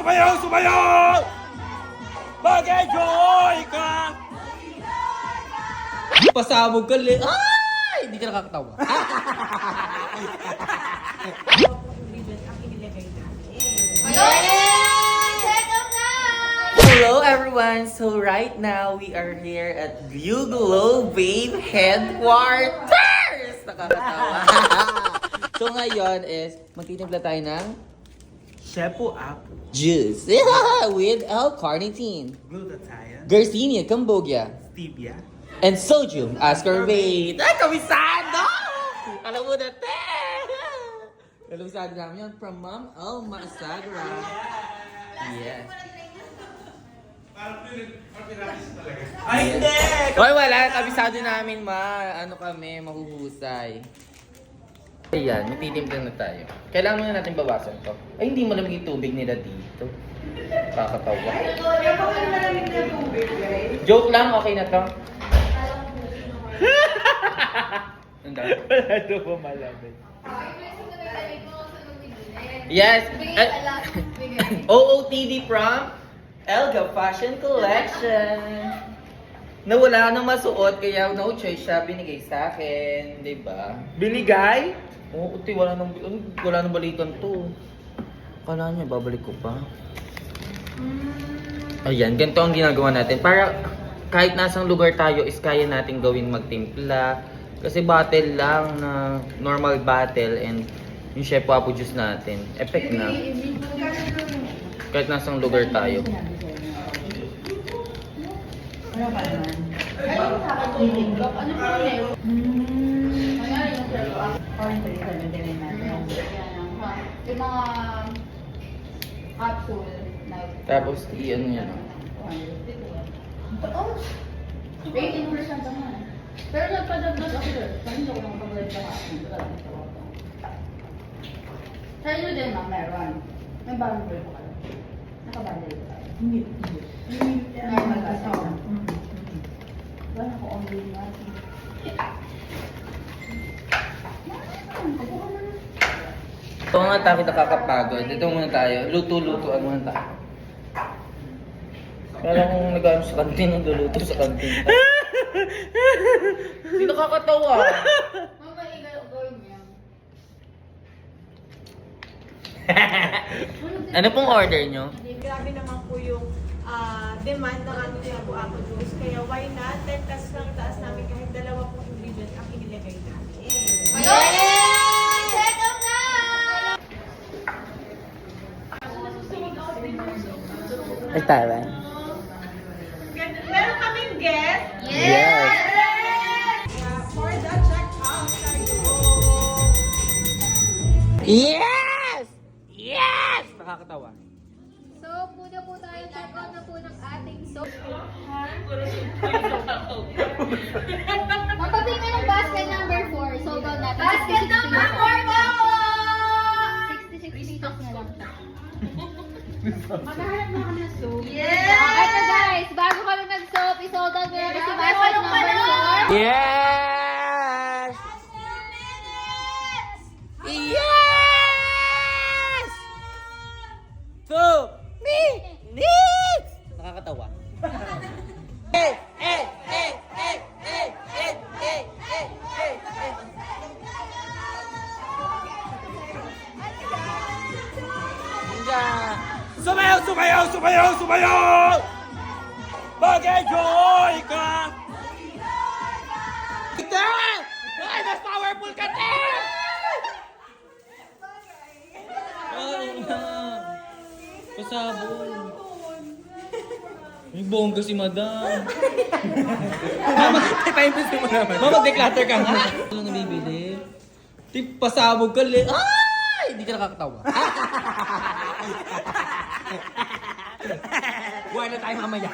sumayaw, sumayaw! Mag-enjoy ka! Pasabog ka li... Ay! Hindi ka nakakatawa. Hello everyone! So right now, we are here at Buglo Babe Headquarters! Nakakatawa. So ngayon is, magtitimpla tayo ng Shepu up, juice with L-carnitine, glutathione, Garcinia Cambogia, stevia, and soju ascorbate. Ay, kabisado! Alam mo na, te! Kabisado namin yun from Ma'am Alma Sagra. Yes. Ay, hindi! Hoy, wala. Kabisado namin, ma. Ano kami, mahuhusay. Ayan, magtitimpla na tayo. Kailangan muna natin bawasan to. Ay, hindi malamig yung tubig nila dito. Kakatawa. Joke lang, okay na to. Wala doon po malamig. Yes! OOTD from Elga Fashion Collection. Nawala nang masuot, kaya no choice siya binigay sa akin. Diba? Binigay? Oo, uti, wala nang balikan to. Kala niya, babalik ko pa. Ayan, ganito ang ginagawa natin. Para kahit nasang lugar tayo is kaya natin gawin magtimpla. Kasi battle lang na normal battle and yung Chef Wapo juice natin. Effect na. Kahit nasang lugar tayo. Yung mga capsule na Tapos, i-ano niya. oh, 18% naman. Pero nagpadagdag ako doon. Kasi hindi ko lang pag-rate sa akin. Sa inyo din, ma'am, meron. May bundle po kayo. Naka-bundle po kayo. Hindi. Normal ka sa wala ko only natin. Ito nga tayo nakakapagod. Dito muna tayo. Luto-lutoan muna tayo. Parang nag-ano sa kantin, nagluluto sa kantin. Hindi nakakatawa. Mama, gawin mo yan. Ano pong order nyo? Grabe naman po yung demand ng ating Shabu-Apo juice. Kaya why not? 10 pesos lang taas namin kahit dalawa pong ingredient ang inilagay natin. Check out na! Ay, tayo. Meron kaming guest. Yes! For the check-out tayo. Yes! Yes! Nakakatawa. So, muna po tayo check out na po ng ating soap. Mapatingin ng basket number 4. Sold out natin. Basket number 4 po! 66 pieces na lang siya. Maghahanap na kami ng soup. Ito guys, bago kami nag-soap, isold out na namin si basket number 4. Yes! Yes! 2 minutes! Nakakatawa. Eh, eh, eh, eh, eh, eh, eh, eh, eh, eh. Sumayaw, sumayaw, sumayaw, sumayaw! Mag-enjoy ka! Ito! Ay, mas powerful ka, te! Ay, na. Pasabog. May bongga si madam. Mama, time mo naman. Mama, declutter ka nga. Ano nga bibili? Tip, pasabog ka li. Ay! Hindi ka nakakatawa. Buhay na tayo mamaya.